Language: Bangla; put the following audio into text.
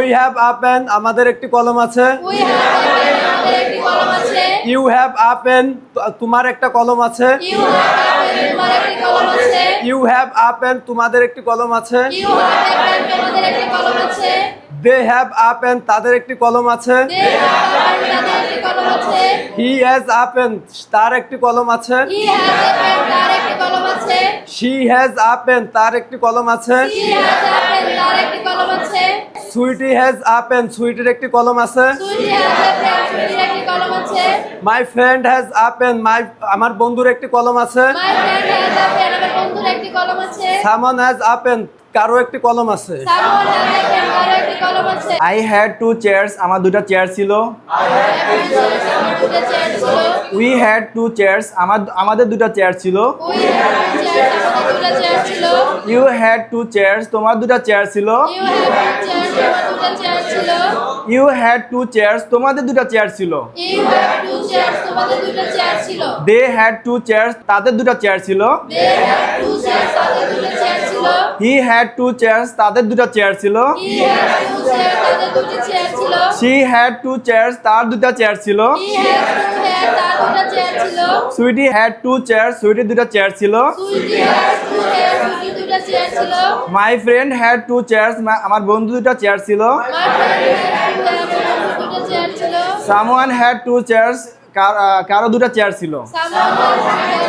We have a pen. আমাদের একটি কলম আছে। We have a pen. আমাদের একটি কলম আছে। You have a pen. তোমার একটা কলম আছে। You have a pen. তোমার একটি কলম আছে। You have a pen. তোমাদের একটি কলম আছে। You have a pen. তোমাদের একটি কলম আছে। They have a pen. তাদের একটি কলম আছে। They have a pen. তাদের একটি কলম আছে। He has a pen. তার একটি কলম আছে। He has a pen. তার একটি কলম আছে। She has a pen. তার একটি কলম আছে। She has a pen. তার একটি কলম আছে। Sweetie has a pen. সুইটির একটি কলম আছে। Sweetie has a pen. সুইটির একটি কলম আছে। My friend has a pen. আমার বন্ধুর একটি কলম আছে। My friend has a pen. আমার বন্ধুর একটি কলম আছে। Someone has a pen. কারো একটি কলম আছে। Someone has a pen. কারো একটি কলম আছে। I had 2 chairs. আমার দুটা চেয়ার ছিল। আমার দুটো চেয়ার ছিল। We had 2 chairs. আমাদের দুটা চেয়ার ছিল। We had 2 chairs. আমাদের দুটো চেয়ার ছিল। You had 2 chairs. তোমার দুটা চেয়ার ছিল। You had 2 chairs. আমার দুটো চেয়ার ছিল। You had 2 chairs. তোমাদের দুটা চেয়ার ছিল। You had 2 chairs. তোমাদের দুটো চেয়ার ছিল। They had 2 chairs. তাদের দুটা চেয়ার ছিল। They had 2 chairs. তাদের দুটো চেয়ার ছিল। He had 2 chairs. তাদের দুটা চেয়ার ছিল। He had 2 chairs. তাদের দুটো চেয়ার ছিল। She had 2 chairs. তার দুটা চেয়ার ছিল। He had 2 chairs. তার দুটো চেয়ার ছিল। Sweetie had 2 chairs. সুইটির দুটা চেয়ার ছিল। Sweetie had 2 chairs. সুইটির দুটো চেয়ার ছিল। My friend had 2 chairs. আমার বন্ধু দুটা চেয়ার ছিল। My friend had 2 chairs. আমার দুটো চেয়ার ছিল। Someone had 2 chairs. কারো দুটা চেয়ার ছিল। Someone had 2 chairs.